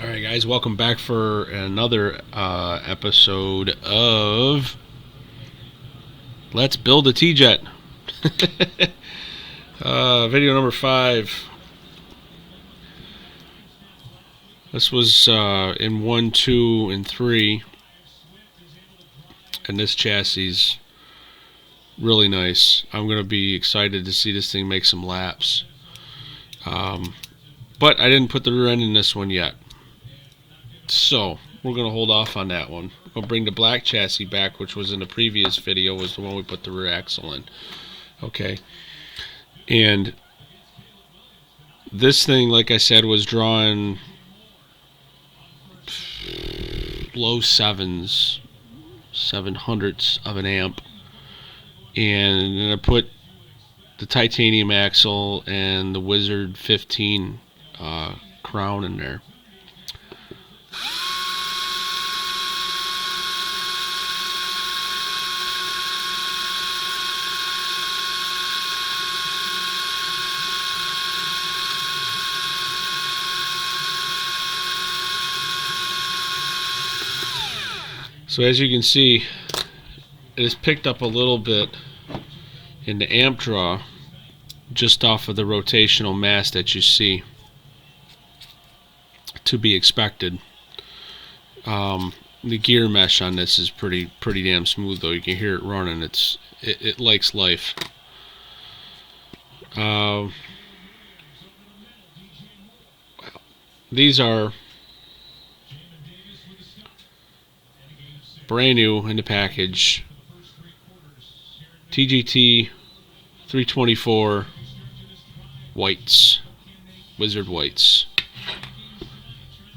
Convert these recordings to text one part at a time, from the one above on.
Alright guys, welcome back for another episode of Let's Build a T-Jet. Video number 5. This was in 1, 2, and 3. And this chassis is really nice. I'm going to be excited to see this thing make some laps. But I didn't put the rear end in this one yet. So, we're going to hold off on that one. We'll bring the black chassis back, which was in the previous video, was the one we put the rear axle in. Okay. And this thing, like I said, was drawing low 700s of an amp. And then I put the titanium axle and the Wizzard 15 crown in there. So as you can see, it has picked up a little bit in the amp draw just off of the rotational mass that you see, to be expected. The gear mesh on this is pretty damn smooth, though. You can hear it running. It likes life. These are brand new in the package. TGT 324 whites, Wizzard whites.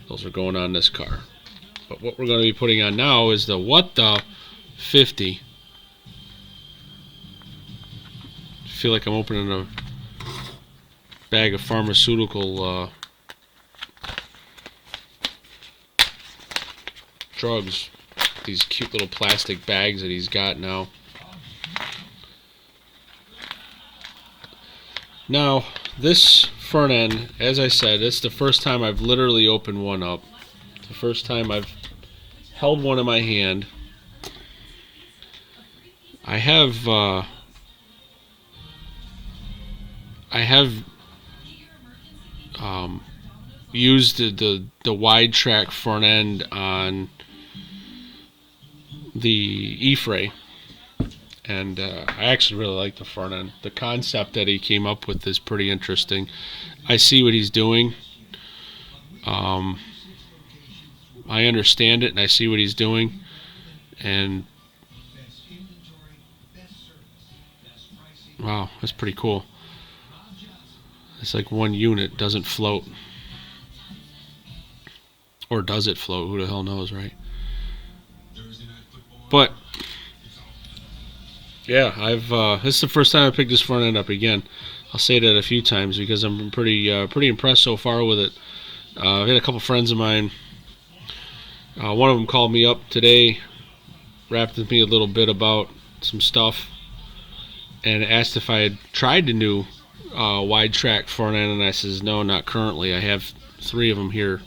Those are going on this car. But what we're going to be putting on now is the What the 50. I feel like I'm opening a bag of pharmaceutical drugs. These cute little plastic bags that he's got now. Now, this front end, as I said, it's the first time I've literally opened one up. The first time I've held one in my hand. I have used the wide track front end on the E-Fray, and I actually really like the front end. The concept that he came up with is pretty interesting. I see what he's doing. I understand it, and I see what he's doing, and wow, that's pretty cool. It's like one unit doesn't float, or does it float? Who the hell knows, right? But yeah, this is the first time I picked this front end up again. I'll say that a few times because I'm pretty impressed so far with it. I had a couple friends of mine. One of them called me up today, rapped with me a little bit about some stuff, and asked if I had tried the new wide track front end, and I says no, not currently. I have 3 of them here,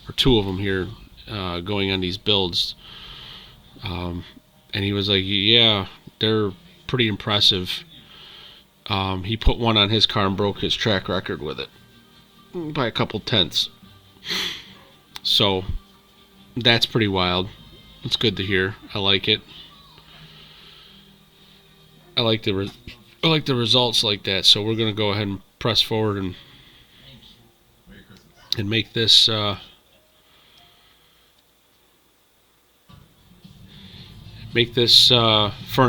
or 2 of them here, going on these builds. And he was like, yeah, they're pretty impressive. He put one on his car and broke his track record with it by a couple tenths. So that's pretty wild. It's good to hear. I like it. I like the results like that. So we're gonna go ahead and press forward and make this front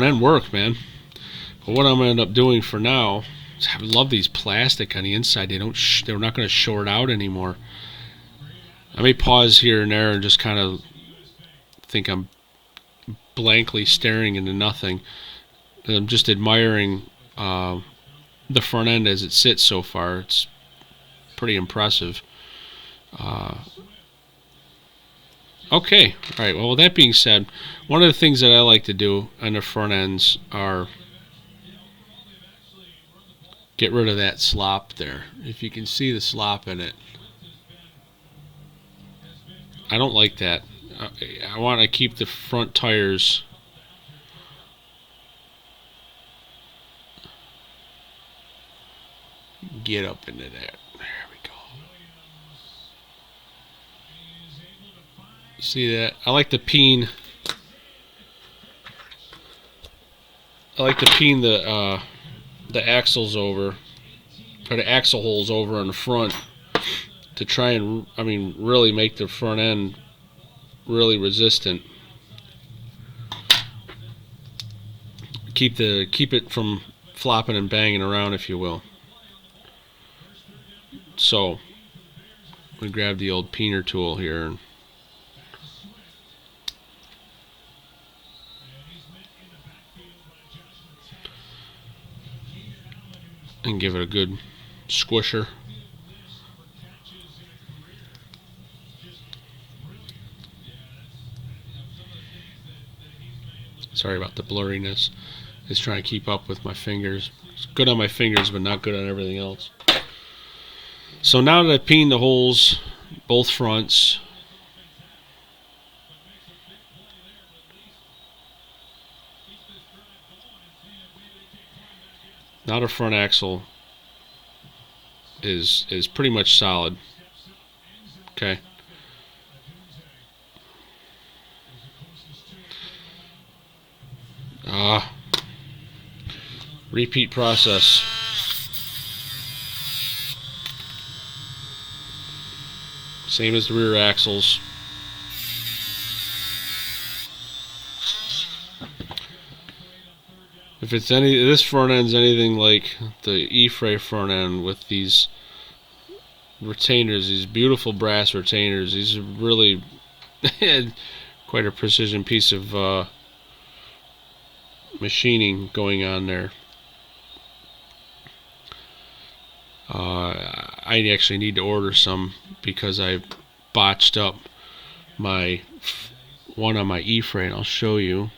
end work, man. But what I'm gonna end up doing for now is I love these plastic on the inside. They're not gonna short out anymore. I may pause here and there and just kind of think I'm blankly staring into nothing. I'm just admiring the front end as it sits so far. It's pretty impressive. Okay, alright, well, with that being said, one of the things that I like to do on the front ends are get rid of that slop there. If you can see the slop in it, I don't like that. I want to keep the front tires get up into there. There we go. See that? I like to peen. The axles over, or the axle holes over on the front to try and, I mean, really make the front end really resistant. Keep it from flopping and banging around, if you will. So we grab the old peener tool here and give it a good squisher. Sorry about the blurriness. It's trying to keep up with my fingers. It's good on my fingers, but not good on everything else. So now that I've peened the holes, both fronts, now the front axle is pretty much solid. Okay. Repeat process. Same as the rear axles. If it's this front end's anything like the E-frame front end with these retainers, these beautiful brass retainers, these are really quite a precision piece of machining going on there. I actually need to order some because I botched up my one on my E-frame. I'll show you.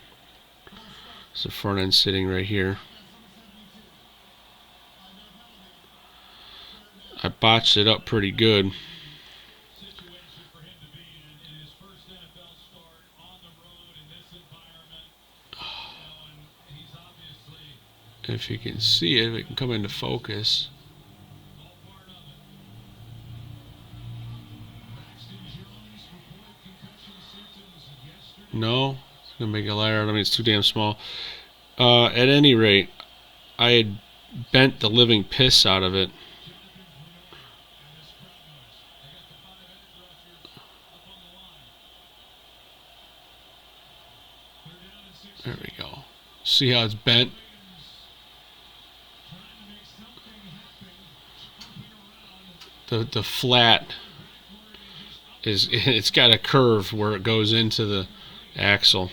It's the front end sitting right here. I botched it up pretty good. If you can see it, if it can come into focus. No, it's gonna make it lighter. I mean, it's too damn small. At any rate, I had bent the living piss out of it. There we go. See how it's bent? The flat it's got a curve where it goes into the axle.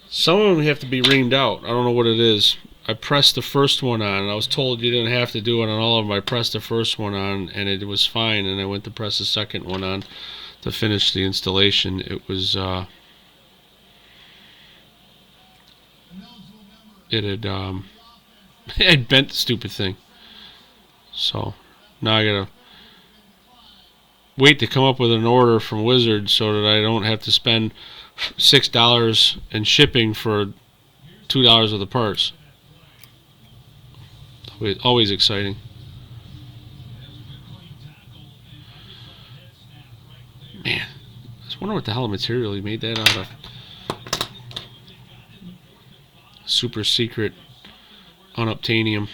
Some of them have to be reamed out. I don't know what it is. I pressed the first one on. I was told you didn't have to do it on all of them. I pressed the first one on and it was fine, and I went to press the second one on to finish the installation. It was it had bent the stupid thing. So now I gotta wait to come up with an order from Wizzard so that I don't have to spend $6 in shipping for $2 of the parts. Always exciting. Man, I just wonder what the hell material he made that out of. Super secret unobtainium.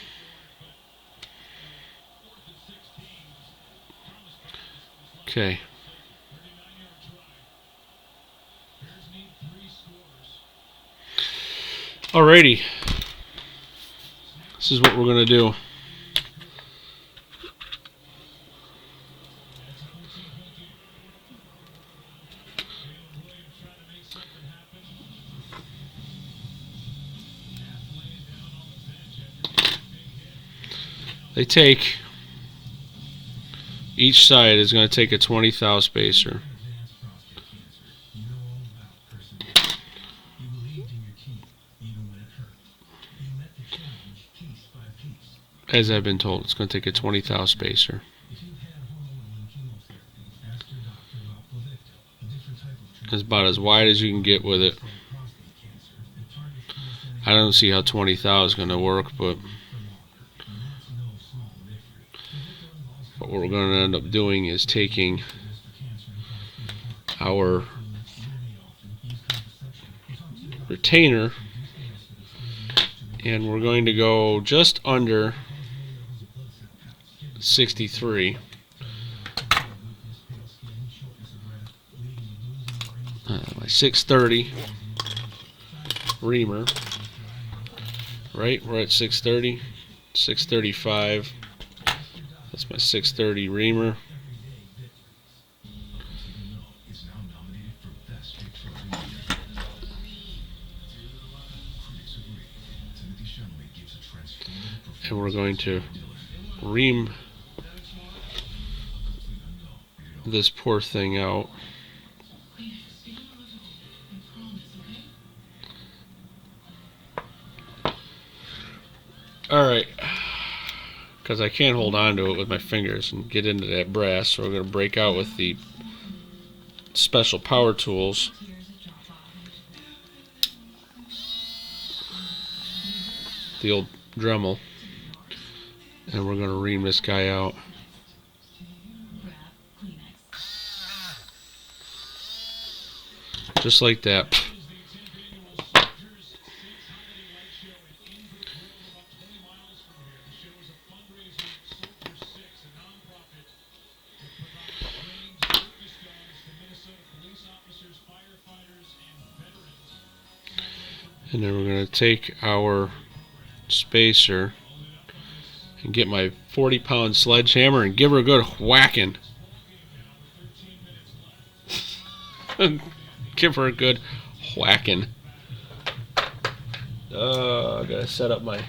Okay. Alrighty. This is what we're going to do. They take, each side is going to take a 20 thou spacer. As I've been told, it's going to take a 20 thou spacer. is about as wide as you can get with it. I don't see how 20 thou is going to work, but what we're going to end up doing is taking our retainer and we're going to go just under 63. My 630 reamer. Right, we're at 630, 635. That's my 630 reamer. And we're going to ream this poor thing out. Alright, because I can't hold on to it with my fingers and get into that brass, so we're going to break out with the special power tools. The old Dremel. And we're going to ream this guy out. Just like that. And then we're going to take our spacer and get my 40-pound sledgehammer and give her a good whacking. Give her a good whacking. I gotta set up my. I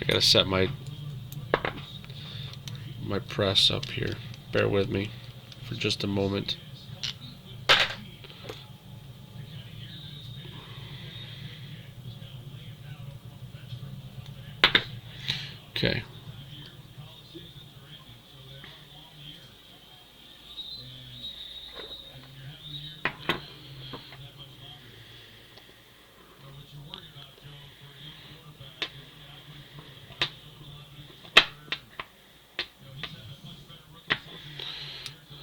gotta set my press up here. Bear with me for just a moment. Okay.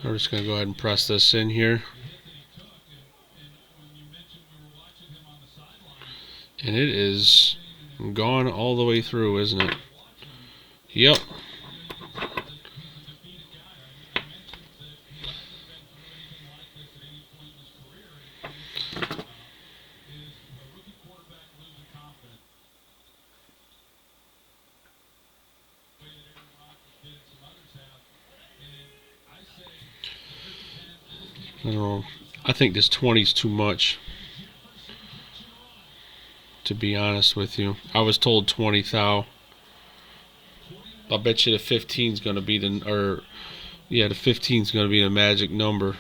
We're just going to go ahead and press this in here. And it is gone all the way through, isn't it? Yep. I don't know. I think this 20 is too much, to be honest with you. I was told 20 thou. I'll bet you the 15 is going to be the 15 is going to be the magic number.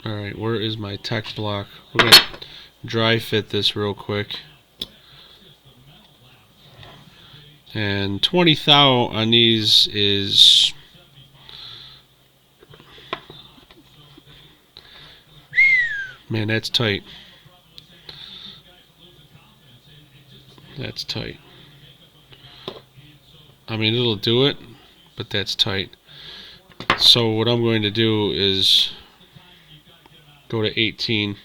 Alright, where is my tech block? We're going to dry fit this real quick. And 20 thou on these is... Man, that's tight. That's tight. I mean, it'll do it, but that's tight. So what I'm going to do is go to 18.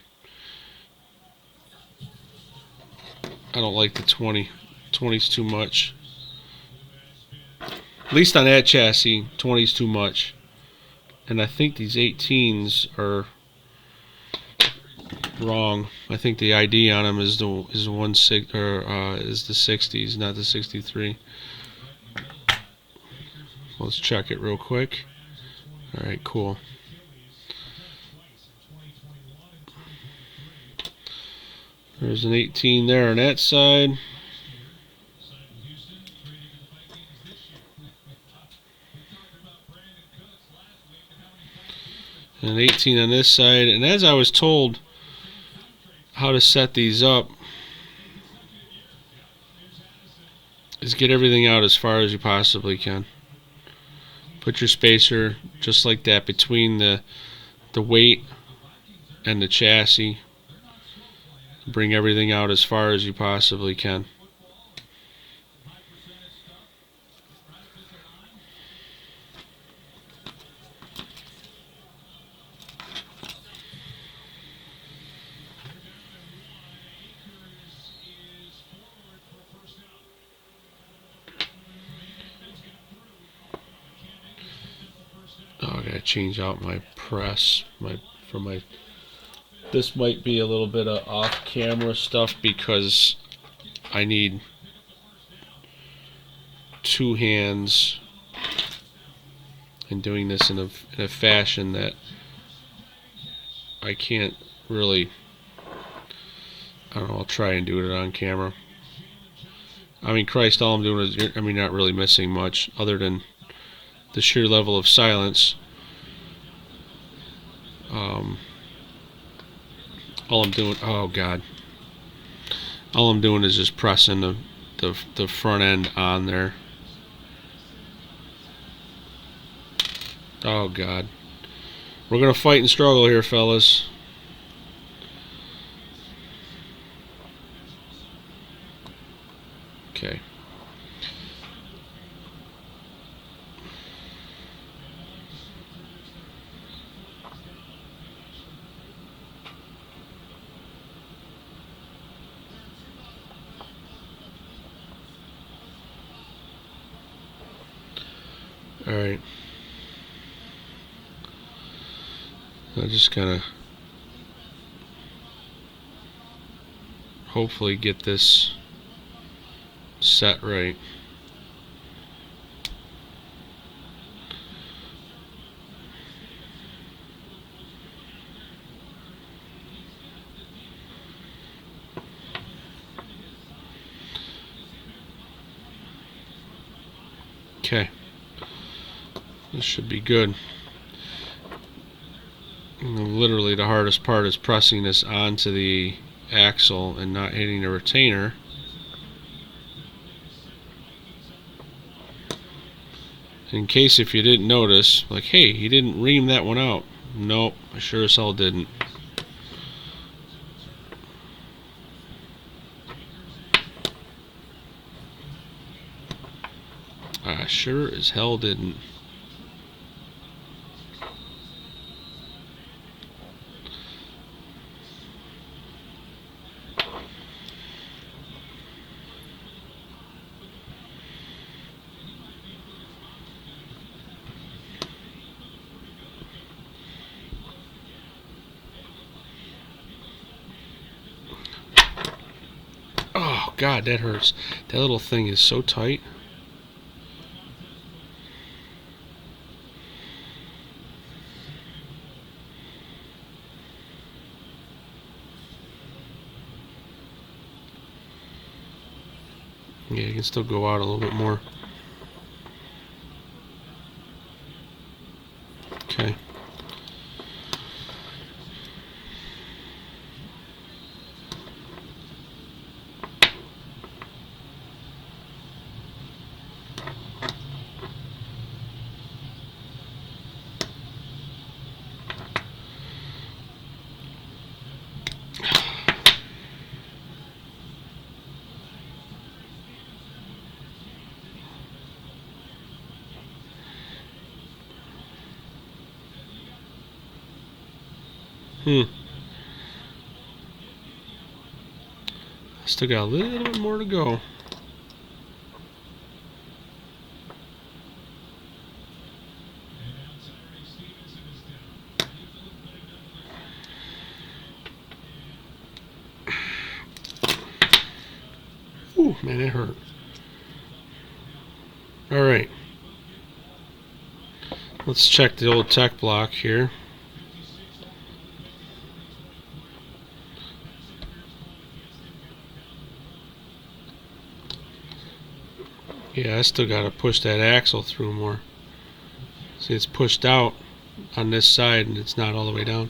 I don't like the 20. 20's too much. At least on that chassis, 20's too much. And I think these 18s are wrong. I think the ID on them is the 60s, not the 63. Let's check it real quick. All right, cool. There's an 18 there on that side. and 18 on this side. And as I was told how to set these up is get everything out as far as you possibly can. Put your spacer just like that between the weight and the chassis. Bring everything out as far as you possibly can. Oh, I gotta change out my press. This might be a little bit of off-camera stuff because I need two hands and doing this in a fashion that I can't really. I don't know. I'll try and do it on camera. I mean, Christ, all I'm doing is not really missing much other than the sheer level of silence. All I'm doing, oh God, all I'm doing is just pressing the front end on there. Oh God, we're gonna fight and struggle here, fellas. Okay. All right. I just gotta hopefully get this set right. Okay. This should be good. And literally the hardest part is pressing this onto the axle and not hitting the retainer. In case if you didn't notice, like, hey, he didn't ream that one out. Nope, I sure as hell didn't. I sure as hell didn't. Oh God, that hurts. That little thing is so tight. Yeah, you can still go out a little bit more. Okay. Still got a little bit more to go. Ooh, man, it hurt. All right. Let's check the old tech block here. Yeah, I still got to push that axle through more. See, it's pushed out on this side and it's not all the way down.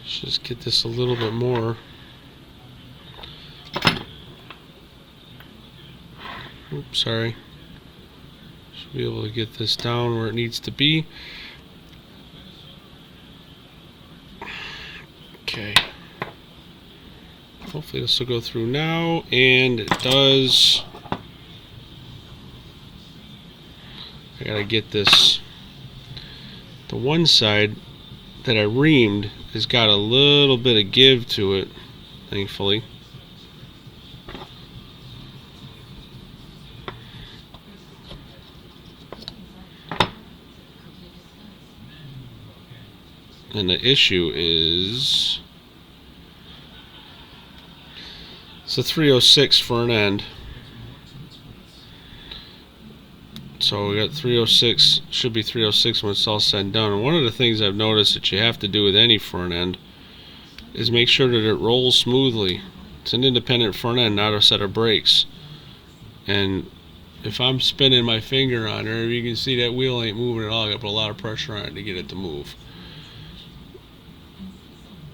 Just get this a little bit more. Oops, sorry. Should be able to get this down where it needs to be. Okay. Hopefully this will go through now, and it does. I gotta get this. The one side that I reamed has got a little bit of give to it, thankfully. And the issue is it's a 306 for an end. So we got 306, should be 306 when it's all said and done. And one of the things I've noticed that you have to do with any front end is make sure that it rolls smoothly. It's an independent front end, not a set of brakes. And if I'm spinning my finger on there, you can see that wheel ain't moving at all. I got to put a lot of pressure on it to get it to move.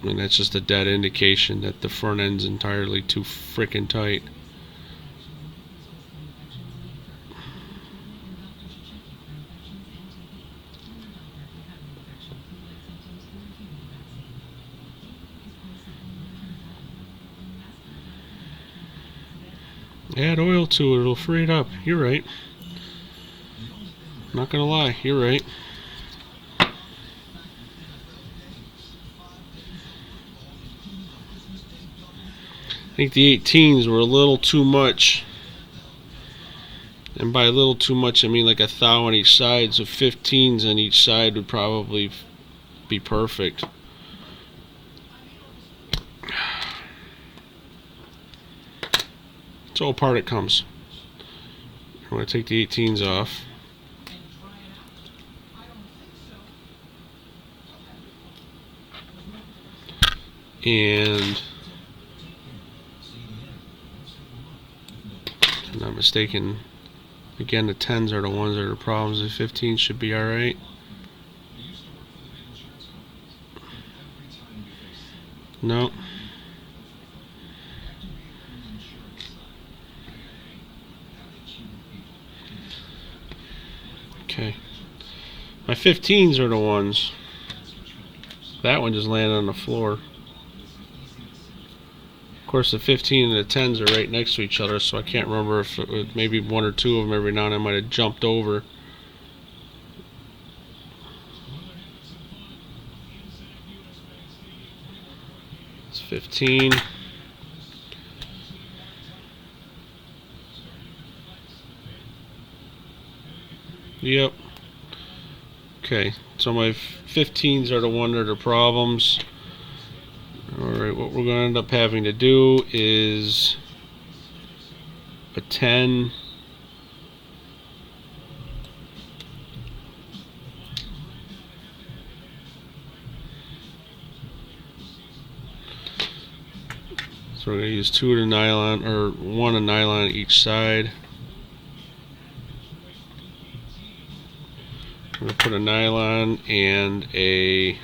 And that's just a dead indication that the front end's entirely too freaking tight. Add oil to it, it'll free it up. You're right. Not gonna lie, you're right. I think the 18s were a little too much. And by a little too much, I mean like a thou on each side. So 15s on each side would probably be perfect. So apart it comes. I'm going to take the 18s off. And if I'm not mistaken, again the 10s are the ones that are the problems. The 15s should be alright. No. Okay. My 15s are the ones. That one just landed on the floor. Of course, the 15 and the 10s are right next to each other, so I can't remember if it was maybe one or two of them every now and then might have jumped over. It's 15. Yep. Okay, so my 15s are the one that are problems. Alright, what we're going to end up having to do is a 10. So we're going to use two of the nylon, or one of nylon on each side. I'm going to put a nylon and a,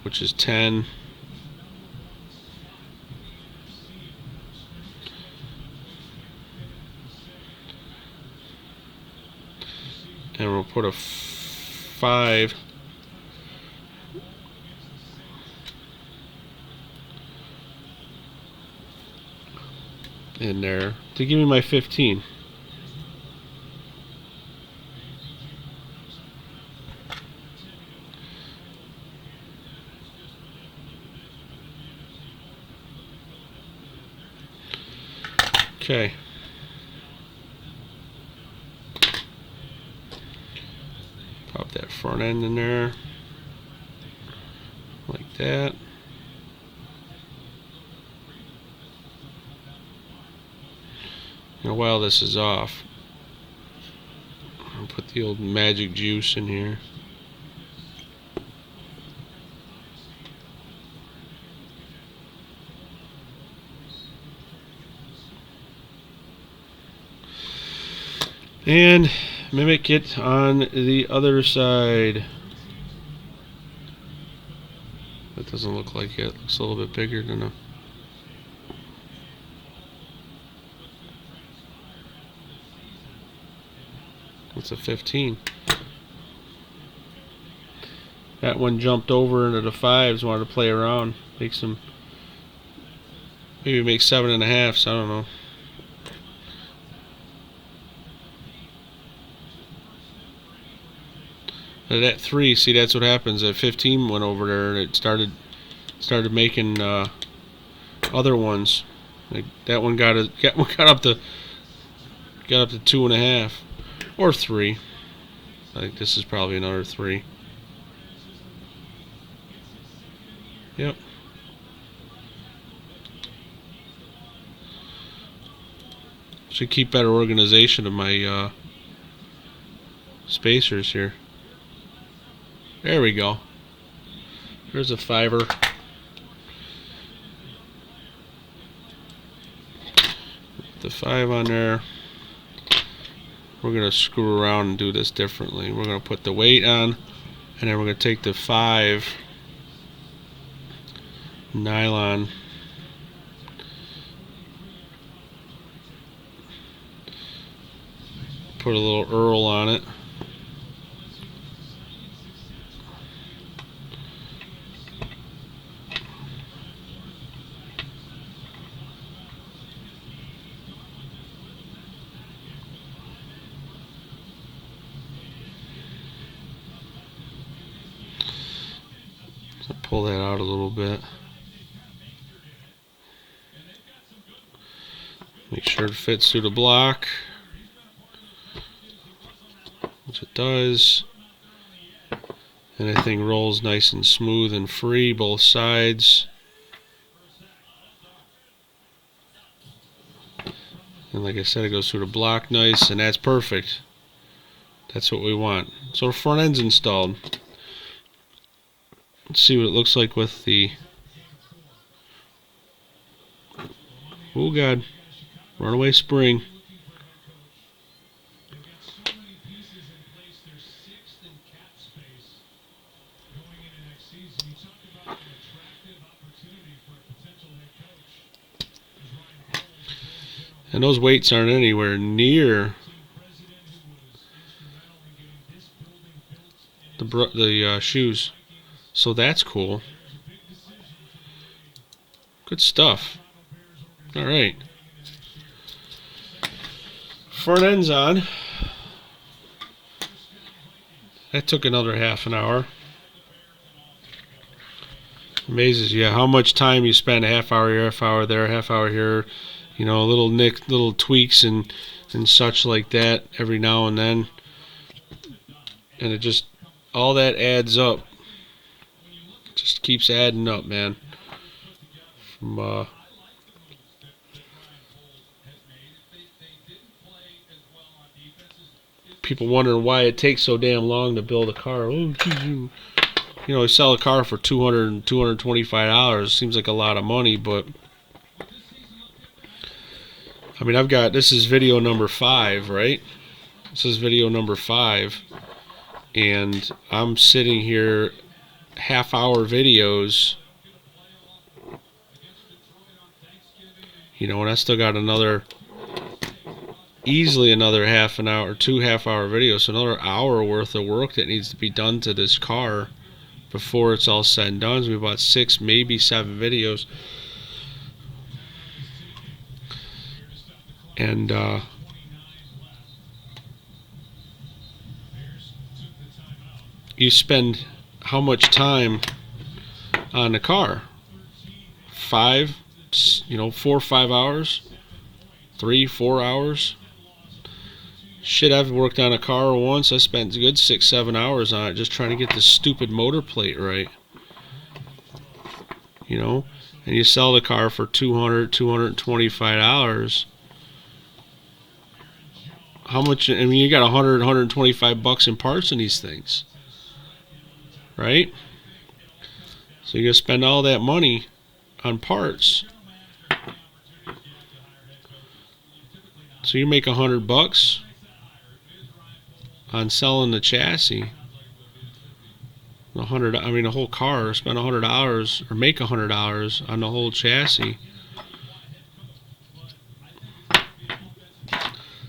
which is 10. And we'll put a 5 in there to give me my 15. Okay. Pop that front end in there like that. Now while this is off, I'll put the old magic juice in here. And mimic it on the other side. That doesn't look like it. Looks a little bit bigger than a... It's a 15. That one jumped over into the 5s, wanted to play around. Make some... Maybe make 7.5s, I don't know. But at 3, see, that's what happens. At 15 went over there and it started making other ones. Like that one got up to 2.5 or 3. I think this is probably another 3. Yep. Should keep better organization of my spacers here. There we go. There's a 5er. The 5 on there. We're going to screw around and do this differently. We're going to put the weight on, and then we're going to take the 5 nylon, put a little Earl on it. So pull that out a little bit. Make sure it fits through the block, which it does. And everything rolls nice and smooth and free, both sides. And like I said, it goes through the block nice, and that's perfect. That's what we want. So the front end's installed. Let's see what it looks like with the... Oh God. Runaway spring. And those weights aren't anywhere near the shoes. So that's cool. Good stuff. Alright. Front end's on. That took another half an hour. Amazes you how much time you spend. A half hour here, half hour there, half hour here. You know, little tweaks and such like that every now and then. And it just, all that adds up. Just keeps adding up, man. From people wondering why it takes so damn long to build a car. Oh, geez, you know, you sell a car for $200 and $225. Seems like a lot of money, but I mean, I've got, this is video number 5, right? This is video number 5, and I'm sitting here half-hour videos, you know, and I still got another, easily another half an hour, 2 half-hour videos, so another hour worth of work that needs to be done to this car before it's all said and done. So we bought 6, maybe 7 videos. And you spend how much time on the car? 5, you know, 4 or 5 hours, 3, 4 hours. Shit, I've worked on a car once. I spent a good 6, 7 hours on it just trying to get this stupid motor plate right. You know, and you sell the car for $200, $225. How much? I mean, you got $100, $125 in parts in these things, right? So you're gonna spend all that money on parts. So you make $100. on selling the chassis. The whole car. Spend $100 or make $100 on the whole chassis.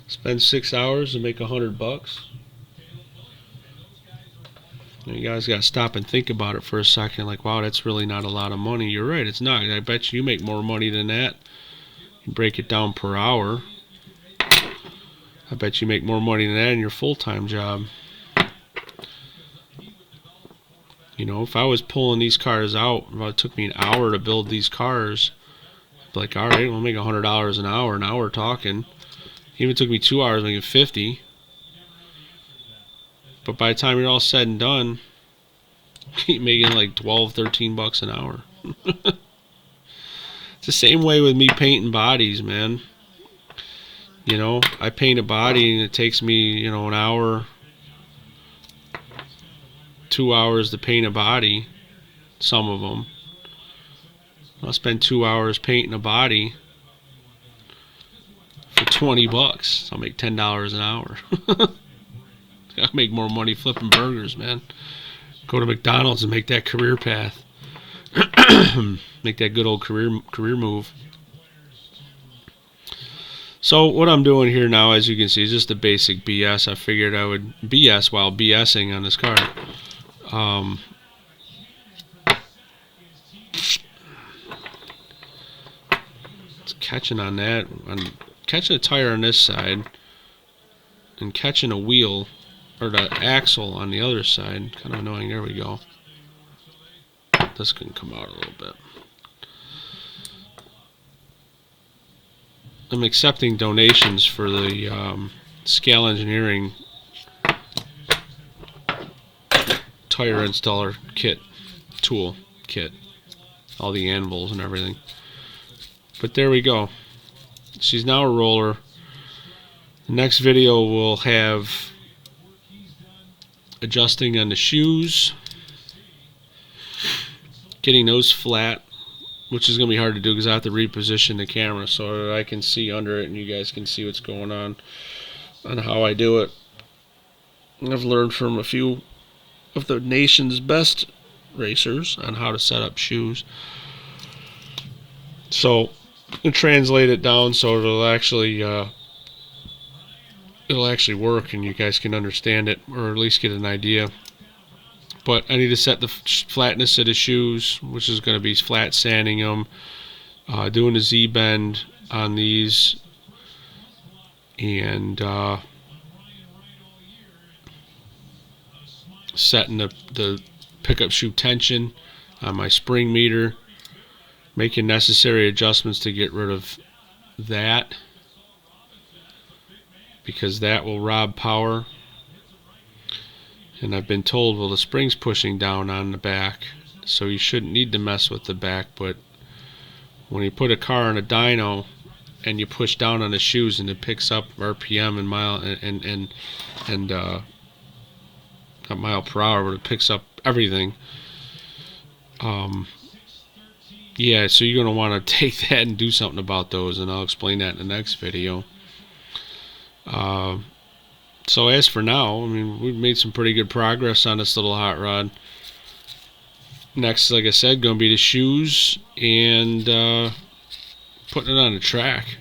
Spend 6 hours and make $100. You guys got to stop and think about it for a second. Like, wow, that's really not a lot of money. You're right, it's not. I bet you make more money than that. You break it down per hour. I bet you make more money than that in your full-time job. You know, if I was pulling these cars out, if it took me an hour to build these cars, I'd be like, all right, we'll make $100 an hour. Now we're talking. Even if it took me 2 hours, making 50. But by the time you're all said and done, you're making like 12, 13 bucks an hour. It's the same way with me painting bodies, man. You know, I paint a body and it takes me, you know, an hour, 2 hours to paint a body. Some of them. I'll spend 2 hours painting a body for 20 bucks. I'll make $10 an hour. I'll make more money flipping burgers, man. Go to McDonald's and make that career path. Make that good old career move. So what I'm doing here now, as you can see, is just the basic BS. I figured I would BS while BSing on this car. It's catching on that. I'm catching a tire on this side and catching a wheel or the axle on the other side. Kind of annoying. There we go. This can come out a little bit. I'm accepting donations for the Scale Engineering tire installer tool kit, all the anvils and everything. But there we go. She's now a roller. The next video will have adjusting on the shoes, getting those flat, which is going to be hard to do because I have to reposition the camera so that I can see under it and you guys can see what's going on how I do it. I've learned from a few of the nation's best racers on how to set up shoes. So I'll translate it down so it'll actually work and you guys can understand it, or at least get an idea. But I need to set the flatness of the shoes, which is going to be flat sanding them, doing a Z-bend on these, and setting the pickup shoe tension on my spring meter, making necessary adjustments to get rid of that, because that will rob power. And I've been told, well, the spring's pushing down on the back, so you shouldn't need to mess with the back. But when you put a car on a dyno and you push down on the shoes and it picks up RPM and not mile per hour, but it picks up everything. Yeah, so you're going to want to take that and do something about those, and I'll explain that in the next video. So as for now, I mean, we've made some pretty good progress on this little hot rod. Next, like I said, going to be the shoes and putting it on the track.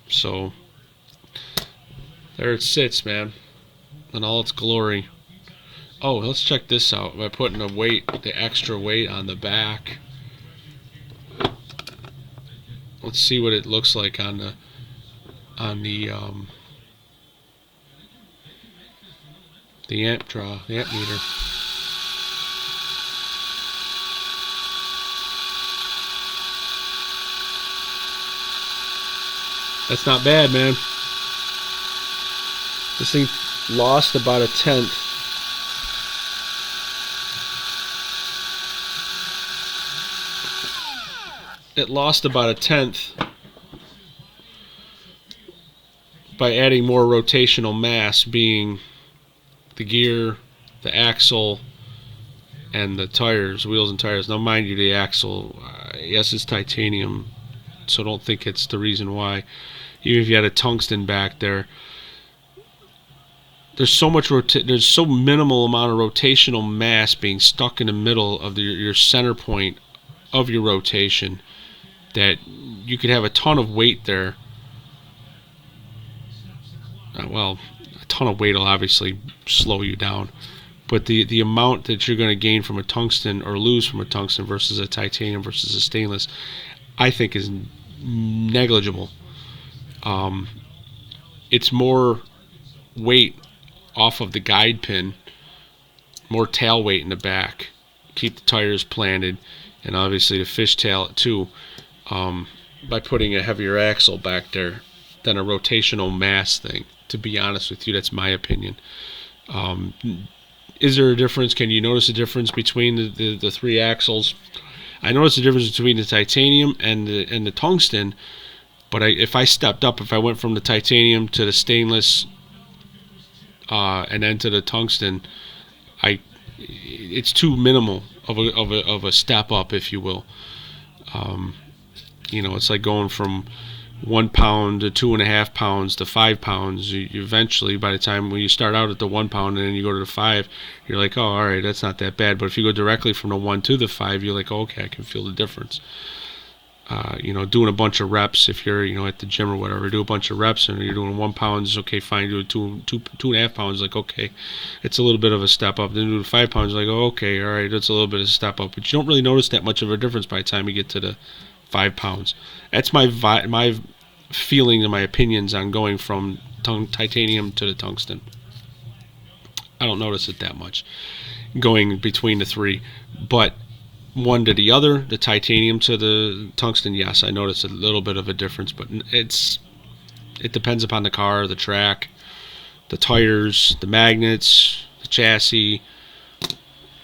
So there it sits, man, in all its glory. Oh, let's check this out by putting the extra weight on the back. Let's see what it looks like on the amp meter. That's not bad, man. This thing lost about a tenth. It lost about a tenth by adding more rotational mass, being the gear, the axle, and the tires, wheels and tires. Now, mind you, the axle, yes, it's titanium, so don't think it's the reason why. Even if you had a tungsten back there, there's so much there's so minimal amount of rotational mass being stuck in the middle of your center point of your rotation that you could have a ton of weight there. Well, a ton of weight will obviously slow you down, but the amount that you're going to gain from a tungsten or lose from a tungsten versus a titanium versus a stainless, I think is negligible. It's more weight off of the guide pin, more tail weight in the back, keep the tires planted, and obviously to fishtail it too, by putting a heavier axle back there than a rotational mass thing. To be honest with you, that's my opinion. Is there a difference? Can you notice a difference between the three axles? I noticed a difference between the titanium and the tungsten, but if I went from the titanium to the stainless and then to the tungsten, it's too minimal of a step up, if you will. It's like going from 1 pound to 2.5 pounds to 5 pounds. You eventually, by the time when you start out at the 1 pound and then you go to the 5, you're like, oh, all right, that's not that bad. But if you go directly from the 1 to the 5, you're like, oh, okay, I can feel the difference. Doing a bunch of reps, if you're at the gym or whatever, do a bunch of reps and you're doing 1 pound, is okay, fine. Do 2.5 pounds, like, okay, it's a little bit of a step up. Then do the 5 pounds, like, oh, okay, all right, that's a little bit of a step up. But you don't really notice that much of a difference by the time you get to the 5 pounds. That's my feeling and my opinions on going from titanium to the tungsten. I don't notice it that much going between the three, but one to the other, the titanium to the tungsten, yes, I notice a little bit of a difference, but it depends upon the car, the track, the tires, the magnets, the chassis.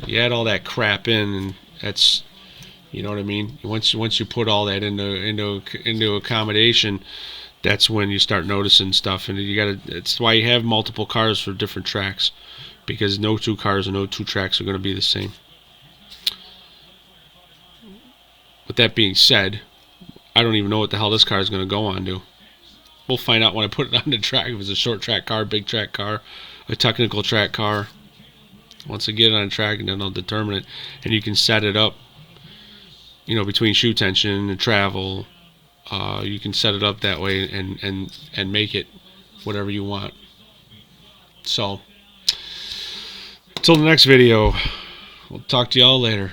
You add all that crap in, and that's, you know what I mean? Once you put all that into accommodation, that's when you start noticing stuff, and it's why you have multiple cars for different tracks, because no two cars and no two tracks are going to be the same. With that being said, I don't even know what the hell this car is going to go on to. We'll find out when I put it on the track, if it's a short track car, big track car, a technical track car. Once I get it on track, and then I'll determine it, and you can set it up, between shoe tension and travel. You can set it up that way and make it whatever you want. So, until the next video, we'll talk to y'all later.